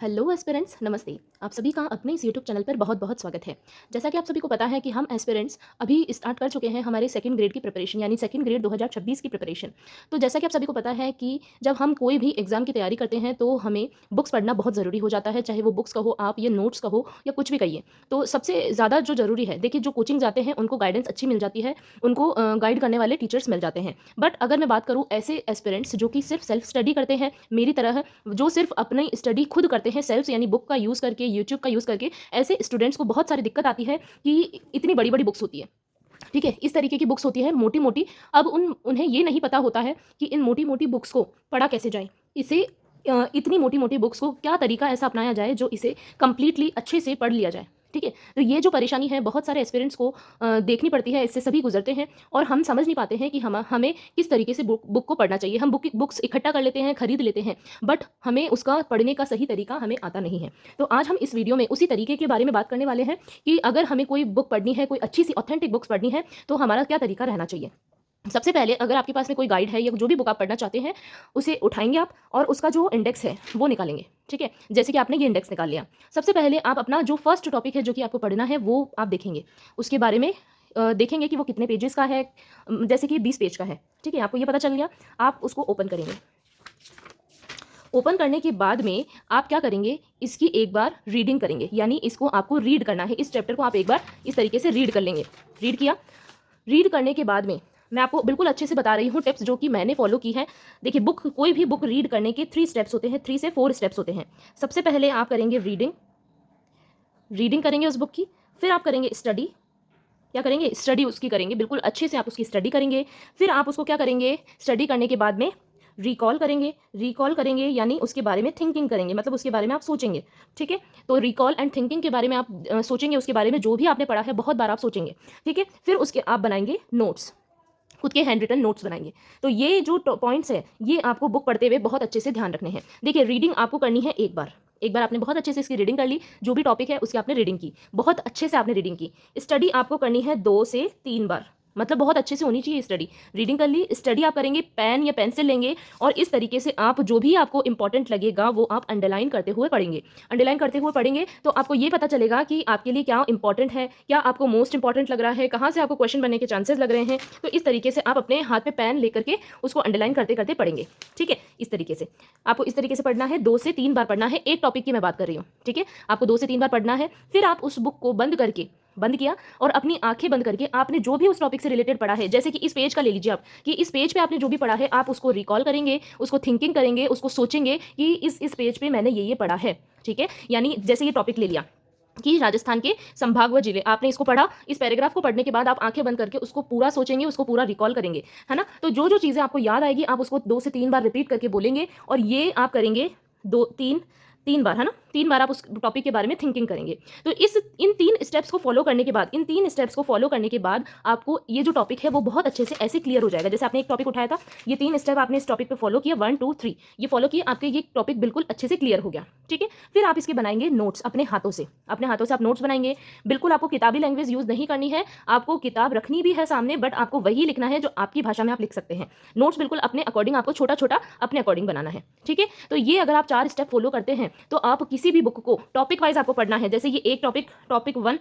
Hello aspirants, नमस्ते। आप सभी का अपने इस यूट्यूब चैनल पर बहुत-बहुत स्वागत है। जैसा कि आप सभी को पता है कि हम एस्पिरेंट्स अभी स्टार्ट कर चुके हैं हमारे सेकंड ग्रेड की प्रिपरेशन यानी सेकंड ग्रेड 2026 की प्रिपरेशन। तो जैसा कि आप सभी को पता है कि जब हम कोई भी एग्ज़ाम की तैयारी करते हैं तो हमें बुक्स पढ़ना बहुत ज़रूरी हो जाता है, चाहे वो बुक्स कहो आप या नोट्स कहो या कुछ भी कहिए। तो सबसे ज़्यादा जो ज़रूरी है, देखिए जो कोचिंग जाते हैं उनको गाइडेंस अच्छी मिल जाती है, उनको गाइड करने वाले टीचर्स मिल जाते हैं। बट अगर मैं बात करूँ ऐसे एस्पिरेंट्स जो कि सिर्फ सेल्फ स्टडी करते हैं, मेरी तरह जो सिर्फ अपनी स्टडी खुद करते हैं सेल्फ यानी बुक का यूज़ करके, यूट्यूब का यूज़ करके, ऐसे स्टूडेंट्स को बहुत सारी दिक्कत आती है कि इतनी बड़ी-बड़ी बुक्स होती है, ठीक है? इस तरीके की बुक्स होती है मोटी-मोटी। अब उन्हें ये नहीं पता होता है कि इन मोटी-मोटी बुक्स को पढ़ा कैसे जाए? इसे इतनी मोटी-मोटी बुक्स को क्या तरीका ऐसा अपनाया जाए जो इसे कंप्लीटली अच्छे से पढ़ लिया जाए, ठीक है? तो ये जो परेशानी है बहुत सारे एस्पिरेंट्स को देखनी पड़ती है, इससे सभी गुज़रते हैं और हम समझ नहीं पाते हैं कि हमें किस तरीके से बुक को पढ़ना चाहिए। हम बुक्स इकट्ठा कर लेते हैं, खरीद लेते हैं, बट हमें उसका पढ़ने का सही तरीका हमें आता नहीं है। तो आज हम इस वीडियो में उसी तरीके के बारे में बात करने वाले हैं कि अगर हमें कोई बुक पढ़नी है, कोई अच्छी-सी ऑथेंटिक बुक्स पढ़नी है, तो हमारा क्या तरीका रहना चाहिए। सबसे पहले अगर आपके पास में कोई गाइड है या जो भी बुक आप पढ़ना चाहते हैं, उसे उठाएँगे आप और उसका जो इंडेक्स है, वो निकालेंगे, ठीक है? जैसे कि आपने ये इंडेक्स निकाल लिया। सबसे पहले आप अपना जो फर्स्ट टॉपिक है, जो कि आपको पढ़ना है, वो आप देखेंगे। उसके बारे में देखेंगे कि वो कितने पेजेज़ का है, जैसे कि 20 पेज का है, ठीक है? आपको ये पता चल गया, आप उसको ओपन करेंगे। ओपन करने के बाद में आप क्या करेंगे, इसकी एक बार रीडिंग करेंगे, यानी इसको आपको रीड करना है। इस चैप्टर को आप एक बार इस तरीके से रीड कर लेंगे। रीड किया? रीड करने के बाद में मैं आपको बिल्कुल अच्छे से बता रही हूँ टिप्स जो कि मैंने फॉलो की है। देखिए कोई भी बुक रीड करने के 3 स्टेप्स होते हैं, 3 से 4 स्टेप्स होते हैं। सबसे पहले आप करेंगे रीडिंग, रीडिंग करेंगे उस बुक की, फिर आप करेंगे स्टडी। क्या करेंगे? स्टडी उसकी करेंगे, बिल्कुल अच्छे से आप उसकी स्टडी करेंगे। फिर आप उसको क्या करेंगे, स्टडी करने के बाद में रिकॉल करेंगे यानी उसके बारे में थिंकिंग करेंगे, मतलब उसके बारे में आप सोचेंगे, ठीक है? तो रिकॉल एंड थिंकिंग के बारे में आप सोचेंगे, उसके बारे में जो भी आपने पढ़ा है बहुत बार आप सोचेंगे, ठीक है? फिर उसके आप बनाएंगे नोट्स, खुद के हैंड रिटन नोट्स बनाएंगे। तो ये जो पॉइंट्स है ये आपको बुक पढ़ते हुए बहुत अच्छे से ध्यान रखने हैं। देखिए रीडिंग आपको करनी है एक बार आपने बहुत अच्छे से इसकी रीडिंग कर ली, जो भी टॉपिक है उसकी आपने रीडिंग की, बहुत अच्छे से आपने रीडिंग की। स्टडी आपको करनी है 2 से 3 बार, मतलब बहुत अच्छे से होनी चाहिए स्टडी। रीडिंग कर ली, स्टडी आप करेंगे, पेन या पेंसिल लेंगे और इस तरीके से आप जो भी आपको इंपॉर्टेंट लगेगा वो आप अंडरलाइन करते हुए पढ़ेंगे। अंडरलाइन करते हुए पढ़ेंगे तो आपको ये पता चलेगा कि आपके लिए क्या इंपॉर्टेंट है, क्या आपको मोस्ट इंपॉर्टेंट लग रहा है, कहाँ से आपको क्वेश्चन बनने के चांसेस लग रहे हैं। तो इस तरीके से आप अपने हाथ में पेन लेकर के उसको अंडरलाइन करते करते पढ़ेंगे, ठीक है? इस तरीके से आपको इस तरीके से पढ़ना है, 2 से 3 बार पढ़ना है। एक टॉपिक की मैं बात कर रही हूँ, ठीक है? आपको 2 से 3 बार पढ़ना है। फिर आप उस बुक को बंद किया और अपनी आंखें बंद करके आपने जो भी उस टॉपिक से रिलेटेड पढ़ा है, जैसे कि इस पेज का ले लीजिए आप, कि इस पेज पे आपने जो भी पढ़ा है आप उसको रिकॉल करेंगे, उसको थिंकिंग करेंगे, उसको सोचेंगे कि इस पेज पे मैंने ये पढ़ा है, ठीक है? यानी जैसे ये टॉपिक ले लिया कि राजस्थान के संभाग व जिले, आपने इसको पढ़ा। इस पैराग्राफ को पढ़ने के बाद आप आंखें बंद करके उसको पूरा सोचेंगे, उसको पूरा रिकॉल करेंगे, है ना? तो जो जो चीज़ें आपको याद आएगी आप उसको 2 से 3 बार रिपीट करके बोलेंगे और ये आप करेंगे 2 3 3 बार, है ना? 3 बार आप उस टॉपिक के बारे में थिंकिंग करेंगे। तो इन 3 स्टेप्स को फॉलो करने के बाद आपको ये जो टॉपिक है वो बहुत अच्छे से ऐसे क्लियर हो जाएगा। जैसे आपने एक टॉपिक उठाया था, ये 3 स्टेप आपने इस टॉपिक पे फॉलो किया, 1 2 3 ये फॉलो किए, आपके ये टॉपिक बिल्कुल अच्छे से क्लियर हो गया, ठीक है? फिर आप इसके बनाएंगे नोट्स अपने हाथों से आप नोट्स बनाएंगे। बिल्कुल आपको किताबी लैंग्वेज यूज़ नहीं करनी है, आपको किताब रखनी भी है सामने, बट आपको वही लिखना है जो आपकी भाषा में आप लिख सकते हैं। नोट्स बिल्कुल अपने अकॉर्डिंग, आपको छोटा-छोटा अपने अकॉर्डिंग बनाना है, ठीक है? तो ये अगर आप 4 स्टेप फॉलो करते हैं तो आप किसी भी बुक को टॉपिक वाइज आपको पढ़ना है। जैसे ये एक टॉपिक 1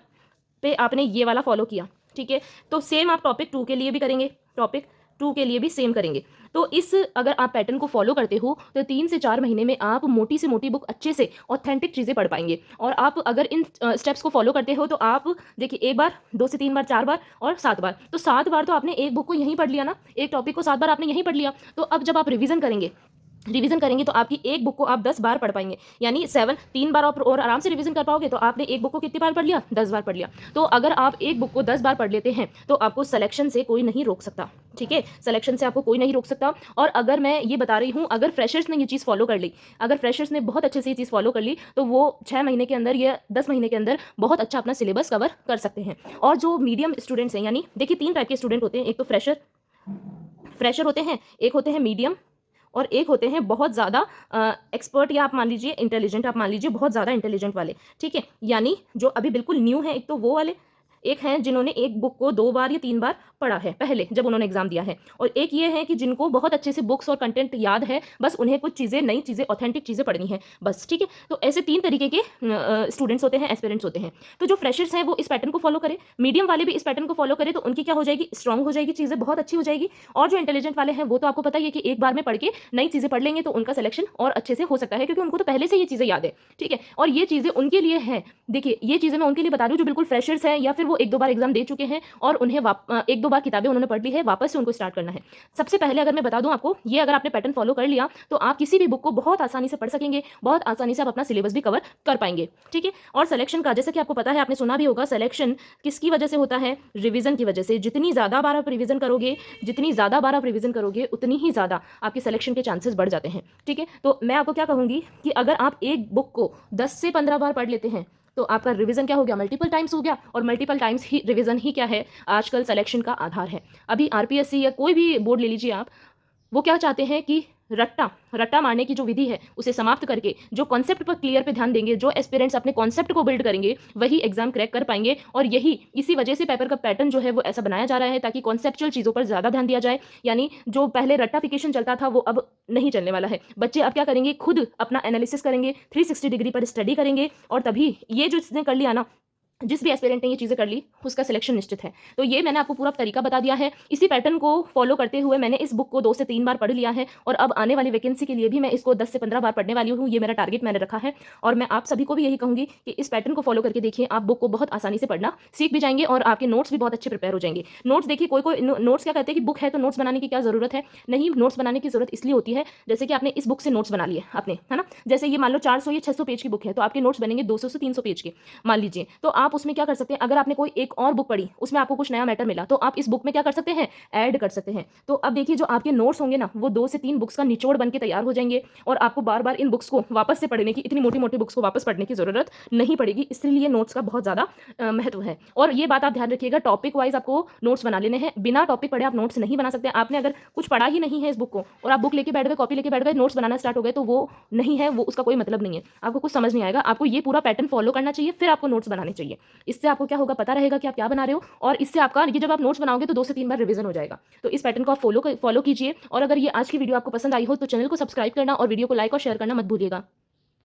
पे आपने ये वाला फॉलो किया, ठीक है? तो सेम आप टॉपिक 2 के लिए भी करेंगे, टॉपिक 2 के लिए भी सेम करेंगे। तो इस अगर आप पैटर्न को फॉलो करते हो तो 3 से 4 महीने में आप मोटी से मोटी बुक अच्छे से ऑथेंटिक चीज़ें पढ़ पाएंगे। और आप अगर इन स्टेप्स को फॉलो करते हो तो आप देखिए, एक बार, 2 से 3 बार, 4 बार और 7 बार, तो 7 बार तो आपने एक बुक को यहीं पढ़ लिया ना, एक टॉपिक को 7 बार आपने यहीं पढ़ लिया। तो अब जब आप रिवीजन करेंगे तो आपकी एक बुक को आप 10 बार पढ़ पाएंगे, यानी 7 3 बार और आराम से रिवीजन कर पाओगे। तो आपने एक बुक को कितनी बार पढ़ लिया? 10 बार पढ़ लिया। तो अगर आप एक बुक को 10 बार पढ़ लेते हैं तो आपको सिलेक्शन से कोई नहीं रोक सकता, ठीक है? सिलेक्शन से आपको कोई नहीं रोक सकता। और अगर मैं ये बता रही हूँ, अगर फ्रेशर्स ने ये चीज़ फॉलो कर ली, अगर फ्रेशर्स ने बहुत अच्छे से ये चीज़ फॉलो कर ली तो वो 6 महीने के अंदर या 10 महीने के अंदर बहुत अच्छा अपना सिलेबस कवर कर सकते हैं। और जो मीडियम स्टूडेंट्स हैं, यानी देखिए 3 टाइप के स्टूडेंट होते हैं, एक तो फ्रेशर होते हैं, एक होते हैं मीडियम और एक होते हैं बहुत ज़्यादा एक्सपर्ट, या आप मान लीजिए इंटेलिजेंट, आप मान लीजिए बहुत ज़्यादा इंटेलिजेंट वाले, ठीक है? यानी जो अभी बिल्कुल न्यू है, एक तो वो वाले, एक हैं जिन्होंने एक बुक को 2 बार या 3 बार पढ़ा है पहले जब उन्होंने एग्ज़ाम दिया है, और एक ये है कि जिनको बहुत अच्छे से बुक्स और कंटेंट याद है, बस उन्हें कुछ चीज़ें, नई चीज़ें, ऑथेंटिक चीज़ें पढ़नी है बस, ठीक है? तो ऐसे 3 तरीके के स्टूडेंट्स होते हैं, एस्पिरेंट्स होते हैं। तो जो फ्रेशर्स हैं वो इस पैटर्न को फॉलो करें, मीडियम वाले भी इस पैटर्न को फॉलो करें, तो उनकी क्या हो जाएगी, स्ट्रांग हो जाएगी, चीज़ें बहुत अच्छी हो जाएगी। और जो इंटेलिजेंट वाले हैं वो तो आपको पता ही है कि एक बार में पढ़ के नई चीज़ें पढ़ लेंगे तो उनका सिलेक्शन और अच्छे से हो सकता है, क्योंकि उनको तो पहले से ये चीज़ें याद है, ठीक है? और ये चीज़ें उनके लिए हैं, देखिए ये चीज़ें मैं उनके लिए बता रही हूँ जो बिल्कुल फ्रेशर्स हैं, या फिर वो 1-2 बार एग्ज़ाम दे चुके हैं और उन्हें 1-2 बार किताबें उन्होंने पढ़ ली है, वापस से उनको स्टार्ट करना है। सबसे पहले अगर मैं बता दूँ आपको, ये अगर आपने पैटर्न फॉलो कर लिया तो आप किसी भी बुक को बहुत आसानी से पढ़ सकेंगे, बहुत आसानी से आप अपना सिलेबस भी कवर कर पाएंगे, ठीक है? और सिलेक्शन का, जैसे कि आपको पता है, आपने सुना भी होगा, सिलेक्शन किसकी वजह से होता है? रिवीजन की वजह से। जितनी ज़्यादा बार आप रिवीजन करोगे, जितनी ज़्यादा बार आप रिवीजन करोगे, उतनी ही ज़्यादा आपके सिलेक्शन के चांसेस बढ़ जाते हैं, ठीक है? तो मैं आपको क्या कहूँगी कि अगर आप एक बुक को 10 से 15 बार पढ़ लेते हैं तो आपका रिवीजन क्या हो गया, मल्टीपल टाइम्स हो गया, और मल्टीपल टाइम्स ही रिवीजन ही क्या है, आजकल सिलेक्शन का आधार है। अभी आरपीएससी या कोई भी बोर्ड ले लीजिए आप, वो क्या चाहते हैं कि रट्टा रट्टा मारने की जो विधि है उसे समाप्त करके जो कॉन्सेप्ट पर क्लियर पे ध्यान देंगे, जो एस्पिरेंट्स अपने कॉन्सेप्ट को बिल्ड करेंगे, वही एग्जाम क्रैक कर पाएंगे। और यही इसी वजह से पेपर का पैटर्न जो है वो ऐसा बनाया जा रहा है ताकि कॉन्सेप्चुअल चीज़ों पर ज़्यादा ध्यान दिया जाए। यानी जो पहले रट्टाफिकेशन चलता था वो अब नहीं चलने वाला है। बच्चे अब क्या करेंगे, खुद अपना एनालिसिस करेंगे, 360 डिग्री पर स्टडी करेंगे, और तभी ये जो इसने कर लिया ना, जिस भी एस्पिरेंट ने ये चीज़ें कर ली उसका सिलेक्शन निश्चित है। तो ये मैंने आपको पूरा तरीका बता दिया है। इसी पैटर्न को फॉलो करते हुए मैंने इस बुक को 2 से 3 बार पढ़ लिया है, और अब आने वाली वैकेंसी के लिए भी मैं इसको 10 से 15 बार पढ़ने वाली हूँ। ये मेरा टारगेट मैंने रखा है, और मैं आप सभी को भी यही कहूँगी कि इस पैटर्न को फॉलो करके देखिए, आप बुक को बहुत आसानी से पढ़ना सीख भी जाएंगे और आपके नोट्स भी बहुत अच्छे प्रिपेयर हो जाएंगे। नोट्स देखिए, कोई नोट्स क्या कहते हैं कि बुक है तो नोट्स बनाने की क्या ज़रूरत है? नहीं, नोट्स बनाने की ज़रूरत इसलिए होती है, जैसे कि आपने इस बुक से नोट्स बना लिए आपने, है ना? जैसे ये मान लो 400 या 600 पेज की बुक है, तो आपके नोट्स बनेंगे 200 से 300 पेज के, मान लीजिए। तो आप उसमें क्या कर सकते हैं, अगर आपने कोई एक और बुक पढ़ी, उसमें आपको कुछ नया मैटर मिला, तो आप इस बुक में क्या कर सकते हैं, ऐड कर सकते हैं। तो अब देखिए, जो आपके नोट्स होंगे ना, वो 2 से 3 बुक्स का निचोड़ बन के तैयार हो जाएंगे, और आपको बार बार इन बुक्स को वापस से पढ़ने की, इतनी मोटी मोटी बुक्स को वापस पढ़ने की जरूरत नहीं पड़ेगी। इसलिए नोट्स का बहुत ज़्यादा महत्व है। और ये बात आप ध्यान रखिएगा, टॉपिक वाइज आपको नोट्स बना लेने हैं। बिना टॉपिक पढ़े आप नोट्स नहीं बना सकते। आपने अगर कुछ पढ़ा ही नहीं है इस बुक को, और आप बुक लेके बैठ गए, कॉपी लेके बैठ गए, नोट्स बनाना स्टार्ट हो गए, तो वो नहीं है, वो उसका कोई मतलब नहीं है, आपको कुछ समझ नहीं आएगा। आपको ये पूरा पैटर्न फॉलो करना चाहिए, फिर आपको नोट्स बनाने चाहिए। इससे आपको क्या होगा, पता रहेगा कि आप क्या बना रहे हो, और इससे आपका ये, जब आप नोट्स बनाओगे तो 2 से 3 बार रिवीजन हो जाएगा। तो इस पैटर्न को आप फॉलो कीजिए। और अगर ये आज की वीडियो आपको पसंद आई हो तो चैनल को सब्सक्राइब करना और वीडियो को लाइक और शेयर करना मत भूलिएगा।